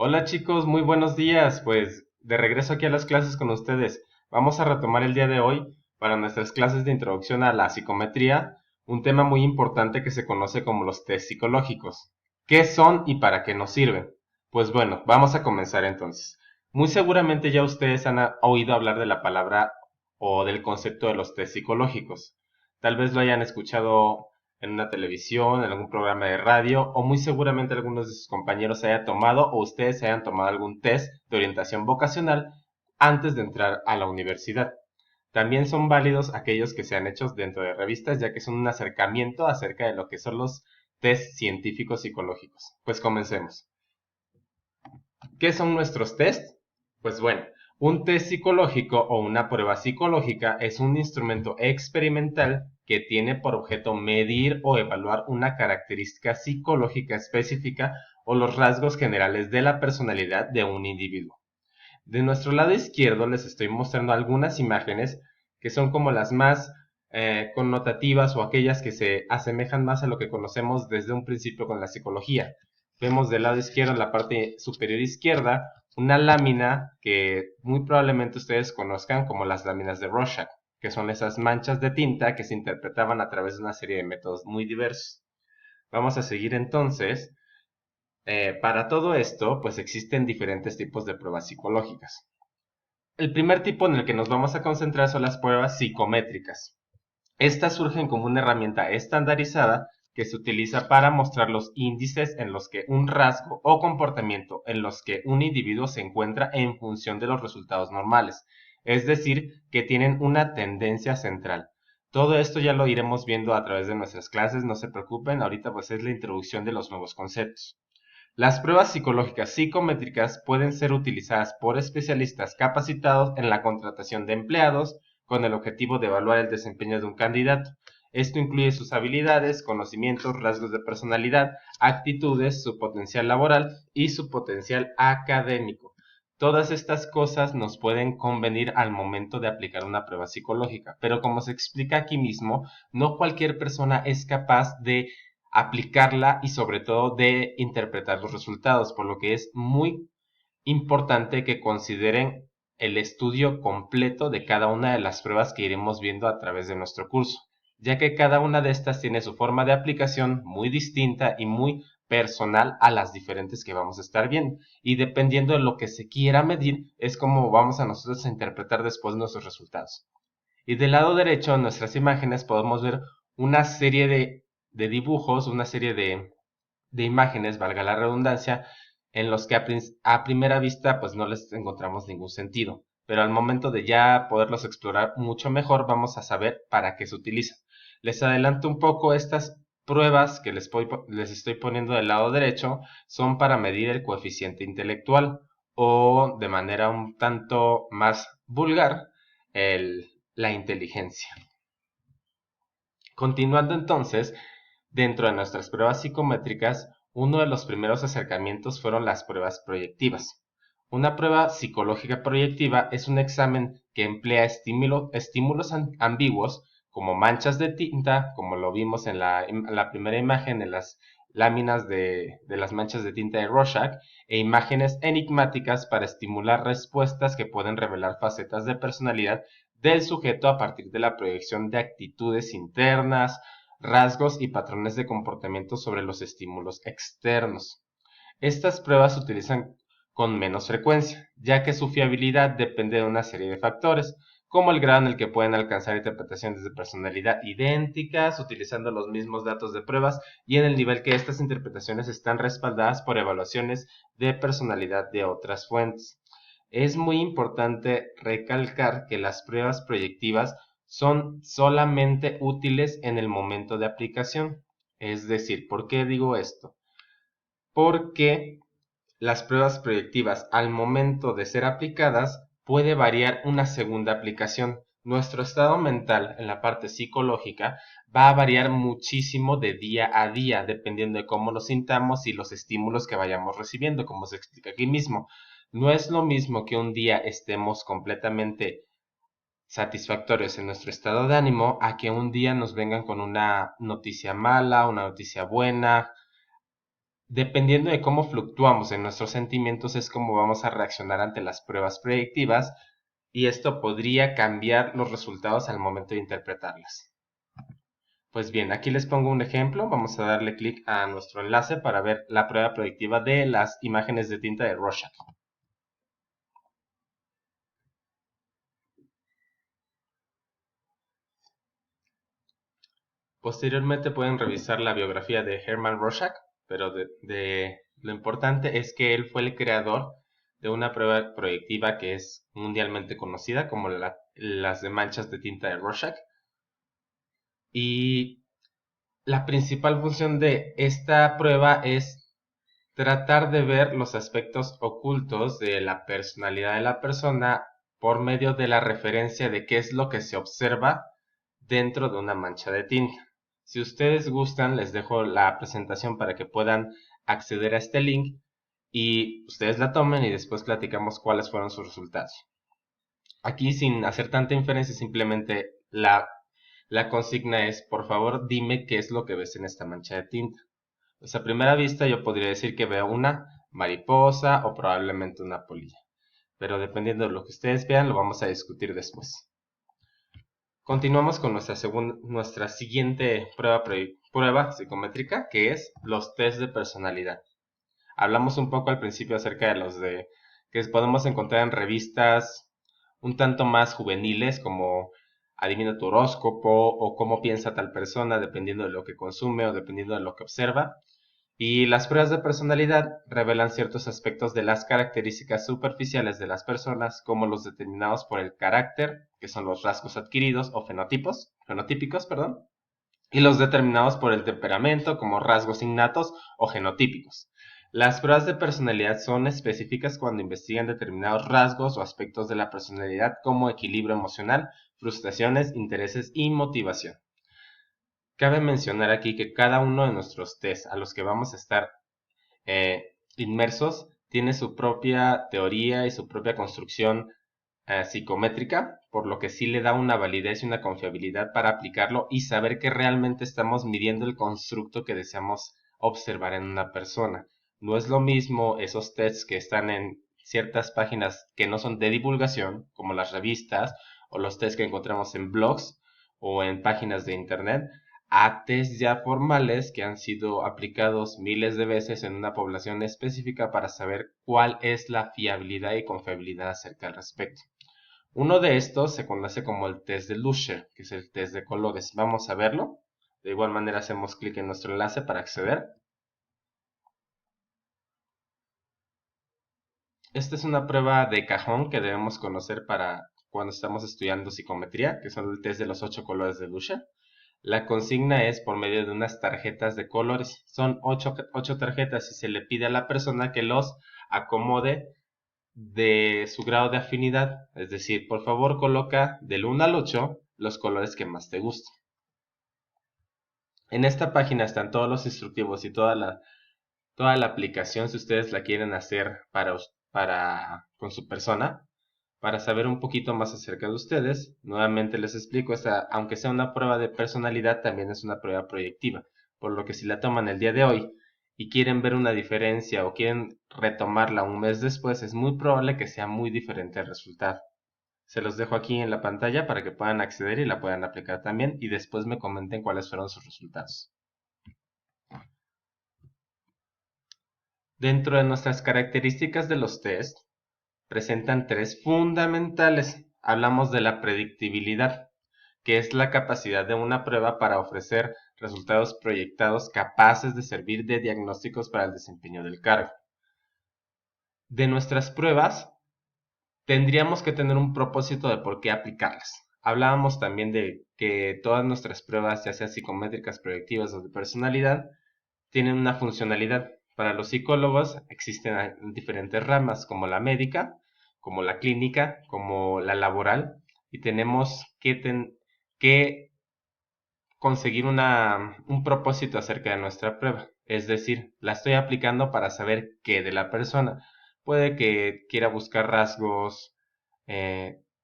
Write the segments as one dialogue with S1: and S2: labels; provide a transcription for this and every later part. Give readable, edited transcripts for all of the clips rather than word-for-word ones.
S1: Hola chicos, muy buenos días. Pues de regreso aquí a las clases con ustedes. Vamos a retomar el día de hoy para nuestras clases de introducción a la psicometría, un tema muy importante que se conoce como los test psicológicos. ¿Qué son y para qué nos sirven? Pues bueno, vamos a comenzar entonces. Muy seguramente ya ustedes han oído hablar de la palabra o del concepto de los test psicológicos. Tal vez lo hayan escuchado en una televisión, en algún programa de radio, o muy seguramente algunos de sus compañeros hayan tomado o ustedes hayan tomado algún test de orientación vocacional antes de entrar a la universidad. También son válidos aquellos que se han hecho dentro de revistas, ya que son un acercamiento acerca de lo que son los test científicos psicológicos. Pues comencemos. ¿Qué son nuestros test? Pues bueno, un test psicológico o una prueba psicológica es un instrumento experimental que tiene por objeto medir o evaluar una característica psicológica específica o los rasgos generales de la personalidad de un individuo. De nuestro lado izquierdo les estoy mostrando algunas imágenes que son como las más connotativas o aquellas que se asemejan más a lo que conocemos desde un principio con la psicología. Vemos del lado izquierdo, en la parte superior izquierda, una lámina que muy probablemente ustedes conozcan como las láminas de Rorschach, que son esas manchas de tinta que se interpretaban a través de una serie de métodos muy diversos. Vamos a seguir entonces. Para todo esto, pues existen diferentes tipos de pruebas psicológicas. El primer tipo en el que nos vamos a concentrar son las pruebas psicométricas. Estas surgen como una herramienta estandarizada que se utiliza para mostrar los índices en los que un rasgo o comportamiento en los que un individuo se encuentra en función de los resultados normales, es decir, que tienen una tendencia central. Todo esto ya lo iremos viendo a través de nuestras clases, no se preocupen, ahorita pues es la introducción de los nuevos conceptos. Las pruebas psicológicas psicométricas pueden ser utilizadas por especialistas capacitados en la contratación de empleados con el objetivo de evaluar el desempeño de un candidato. Esto incluye sus habilidades, conocimientos, rasgos de personalidad, actitudes, su potencial laboral y su potencial académico. Todas estas cosas nos pueden convenir al momento de aplicar una prueba psicológica, pero como se explica aquí mismo, no cualquier persona es capaz de aplicarla y sobre todo de interpretar los resultados, por lo que es muy importante que consideren el estudio completo de cada una de las pruebas que iremos viendo a través de nuestro curso, ya que cada una de estas tiene su forma de aplicación muy distinta y muy personal a las diferentes que vamos a estar viendo, y dependiendo de lo que se quiera medir es como vamos a nosotros a interpretar después nuestros resultados. Y del lado derecho, en nuestras imágenes, podemos ver una serie de dibujos, una serie de imágenes, valga la redundancia, en los que a primera vista pues no les encontramos ningún sentido. Pero al momento de ya poderlos explorar mucho mejor, vamos a saber para qué se utilizan. Les adelanto un poco estas pruebas que les estoy poniendo del lado derecho son para medir el coeficiente intelectual o de manera un tanto más vulgar la inteligencia. Continuando entonces, dentro de nuestras pruebas psicométricas, uno de los primeros acercamientos fueron las pruebas proyectivas. Una prueba psicológica proyectiva es un examen que emplea estímulos ambiguos como manchas de tinta, como lo vimos en la primera imagen, en las láminas de las manchas de tinta de Rorschach, e imágenes enigmáticas para estimular respuestas que pueden revelar facetas de personalidad del sujeto a partir de la proyección de actitudes internas, rasgos y patrones de comportamiento sobre los estímulos externos. Estas pruebas se utilizan con menos frecuencia, ya que su fiabilidad depende de una serie de factores, como el grado en el que pueden alcanzar interpretaciones de personalidad idénticas, utilizando los mismos datos de pruebas, y en el nivel que estas interpretaciones están respaldadas por evaluaciones de personalidad de otras fuentes. Es muy importante recalcar que las pruebas proyectivas son solamente útiles en el momento de aplicación. Es decir, ¿por qué digo esto? Porque las pruebas proyectivas al momento de ser aplicadas puede variar una segunda aplicación. Nuestro estado mental en la parte psicológica va a variar muchísimo de día a día, dependiendo de cómo nos sintamos y los estímulos que vayamos recibiendo, como se explica aquí mismo. No es lo mismo que un día estemos completamente satisfactorios en nuestro estado de ánimo a que un día nos vengan con una noticia mala, una noticia buena, Dependiendo de cómo fluctuamos en nuestros sentimientos es como vamos a reaccionar ante las pruebas predictivas y esto podría cambiar los resultados al momento de interpretarlas. Pues bien, aquí les pongo un ejemplo. Vamos a darle clic a nuestro enlace para ver la prueba predictiva de las imágenes de tinta de Rorschach. Posteriormente pueden revisar la biografía de Hermann Rorschach, pero lo importante es que él fue el creador de una prueba proyectiva que es mundialmente conocida como las de manchas de tinta de Rorschach. Y la principal función de esta prueba es tratar de ver los aspectos ocultos de la personalidad de la persona por medio de la referencia de qué es lo que se observa dentro de una mancha de tinta. Si ustedes gustan, les dejo la presentación para que puedan acceder a este link y ustedes la tomen y después platicamos cuáles fueron sus resultados. Aquí, sin hacer tanta inferencia, simplemente la consigna es, por favor, dime qué es lo que ves en esta mancha de tinta. Pues a primera vista yo podría decir que veo una mariposa o probablemente una polilla. Pero dependiendo de lo que ustedes vean, lo vamos a discutir después. Continuamos con nuestra siguiente prueba psicométrica, que es los test de personalidad. Hablamos un poco al principio acerca de los que podemos encontrar en revistas un tanto más juveniles como Adivina tu horóscopo o cómo piensa tal persona dependiendo de lo que consume o dependiendo de lo que observa. Y las pruebas de personalidad revelan ciertos aspectos de las características superficiales de las personas, como los determinados por el carácter, que son los rasgos adquiridos o fenotípicos, perdón, y los determinados por el temperamento, como rasgos innatos o genotípicos. Las pruebas de personalidad son específicas cuando investigan determinados rasgos o aspectos de la personalidad como equilibrio emocional, frustraciones, intereses y motivación. Cabe mencionar aquí que cada uno de nuestros test a los que vamos a estar inmersos tiene su propia teoría y su propia construcción psicométrica, por lo que sí le da una validez y una confiabilidad para aplicarlo y saber que realmente estamos midiendo el constructo que deseamos observar en una persona. No es lo mismo esos tests que están en ciertas páginas que no son de divulgación, como las revistas, o los tests que encontramos en blogs o en páginas de internet, a test ya formales que han sido aplicados miles de veces en una población específica para saber cuál es la fiabilidad y confiabilidad acerca al respecto. Uno de estos se conoce como el test de Lusher, que es el test de colores. Vamos a verlo. De igual manera hacemos clic en nuestro enlace para acceder. Esta es una prueba de cajón que debemos conocer para cuando estamos estudiando psicometría, que son el test de los 8 colores de Lusher. La consigna es por medio de unas tarjetas de colores. Son 8 tarjetas y se le pide a la persona que los acomode de su grado de afinidad. Es decir, por favor coloca del 1 al 8 los colores que más te gusten. En esta página están todos los instructivos y toda la aplicación si ustedes la quieren hacer con su persona. Para saber un poquito más acerca de ustedes, nuevamente les explico, aunque sea una prueba de personalidad, también es una prueba proyectiva, por lo que si la toman el día de hoy y quieren ver una diferencia o quieren retomarla un mes después, es muy probable que sea muy diferente el resultado. Se los dejo aquí en la pantalla para que puedan acceder y la puedan aplicar también y después me comenten cuáles fueron sus resultados. Dentro de nuestras características de los test, presentan tres fundamentales. Hablamos de la predictibilidad, que es la capacidad de una prueba para ofrecer resultados proyectados capaces de servir de diagnósticos para el desempeño del cargo. De nuestras pruebas, tendríamos que tener un propósito de por qué aplicarlas. Hablábamos también de que todas nuestras pruebas, ya sea psicométricas, proyectivas o de personalidad, tienen una funcionalidad. Para los psicólogos existen diferentes ramas, como la médica, como la clínica, como la laboral, y tenemos que conseguir un propósito acerca de nuestra prueba. Es decir, la estoy aplicando para saber qué de la persona. Puede que quiera buscar rasgos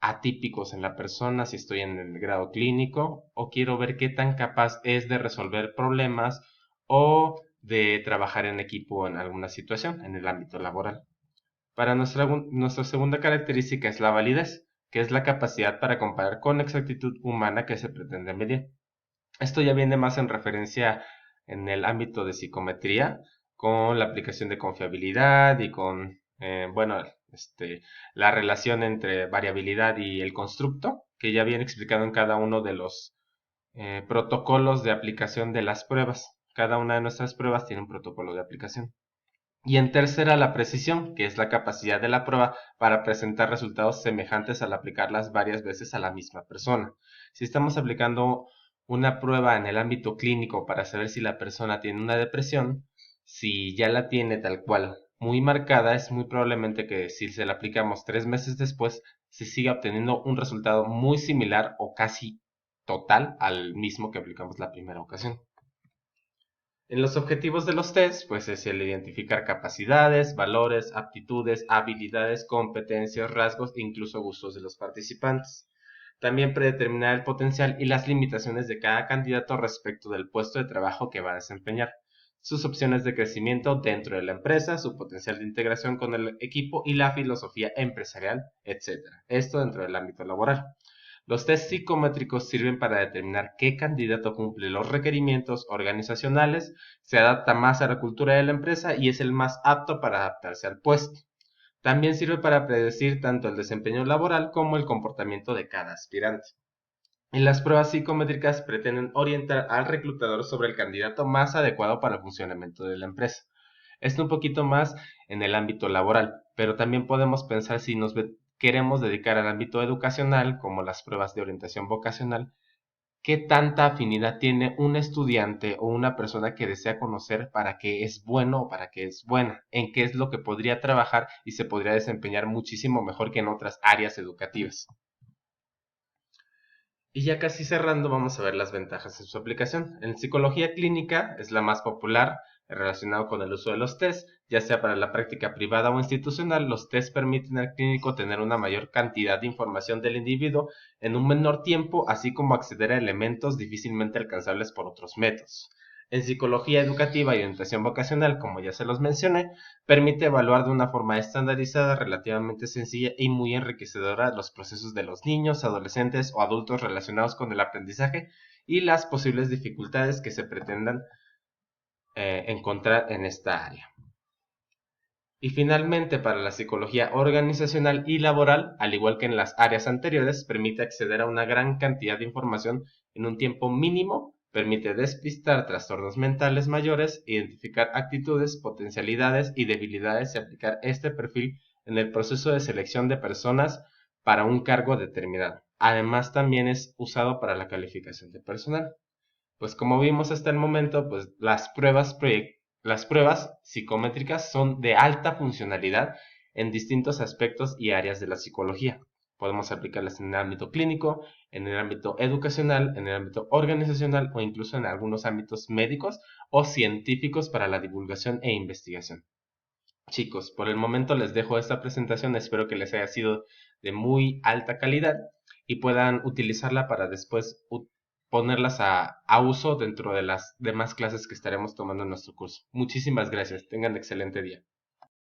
S1: atípicos en la persona si estoy en el grado clínico, o quiero ver qué tan capaz es de resolver problemas o de trabajar en equipo en alguna situación en el ámbito laboral. Para nuestra segunda característica es la validez, que es la capacidad para comparar con exactitud humana que se pretende medir. Esto ya viene más en referencia en el ámbito de psicometría, con la aplicación de confiabilidad y con, la relación entre variabilidad y el constructo, que ya viene explicado en cada uno de los protocolos de aplicación de las pruebas. Cada una de nuestras pruebas tiene un protocolo de aplicación. Y en tercera, la precisión, que es la capacidad de la prueba para presentar resultados semejantes al aplicarlas varias veces a la misma persona. Si estamos aplicando una prueba en el ámbito clínico para saber si la persona tiene una depresión, si ya la tiene tal cual muy marcada, es muy probablemente que si se la aplicamos 3 meses después, se siga obteniendo un resultado muy similar o casi total al mismo que aplicamos la primera ocasión. En los objetivos de los test, pues es el identificar capacidades, valores, aptitudes, habilidades, competencias, rasgos e incluso gustos de los participantes. También predeterminar el potencial y las limitaciones de cada candidato respecto del puesto de trabajo que va a desempeñar, sus opciones de crecimiento dentro de la empresa, su potencial de integración con el equipo y la filosofía empresarial, etc. Esto dentro del ámbito laboral. Los test psicométricos sirven para determinar qué candidato cumple los requerimientos organizacionales, se adapta más a la cultura de la empresa y es el más apto para adaptarse al puesto. También sirve para predecir tanto el desempeño laboral como el comportamiento de cada aspirante. Y las pruebas psicométricas pretenden orientar al reclutador sobre el candidato más adecuado para el funcionamiento de la empresa. Esto un poquito más en el ámbito laboral, pero también podemos pensar si queremos dedicar al ámbito educacional, como las pruebas de orientación vocacional, qué tanta afinidad tiene un estudiante o una persona que desea conocer para qué es bueno o para qué es buena, en qué es lo que podría trabajar y se podría desempeñar muchísimo mejor que en otras áreas educativas. Y ya casi cerrando, vamos a ver las ventajas de su aplicación. En psicología clínica es la más popular relacionado con el uso de los test, ya sea para la práctica privada o institucional. Los test permiten al clínico tener una mayor cantidad de información del individuo en un menor tiempo, así como acceder a elementos difícilmente alcanzables por otros métodos. En psicología educativa y orientación vocacional, como ya se los mencioné, permite evaluar de una forma estandarizada, relativamente sencilla y muy enriquecedora los procesos de los niños, adolescentes o adultos relacionados con el aprendizaje y las posibles dificultades que se pretendan encontrar en esta área. Y finalmente, para la psicología organizacional y laboral, al igual que en las áreas anteriores, permite acceder a una gran cantidad de información en un tiempo mínimo, permite despistar trastornos mentales mayores, identificar actitudes, potencialidades y debilidades y aplicar este perfil en el proceso de selección de personas para un cargo determinado. Además, también es usado para la calificación de personal. Pues como vimos hasta el momento, pues las pruebas psicométricas son de alta funcionalidad en distintos aspectos y áreas de la psicología. Podemos aplicarlas en el ámbito clínico, en el ámbito educacional, en el ámbito organizacional o incluso en algunos ámbitos médicos o científicos para la divulgación e investigación. Chicos, por el momento les dejo esta presentación, espero que les haya sido de muy alta calidad y puedan utilizarla para después ponerlas a uso dentro de las demás clases que estaremos tomando en nuestro curso. Muchísimas gracias, tengan excelente día.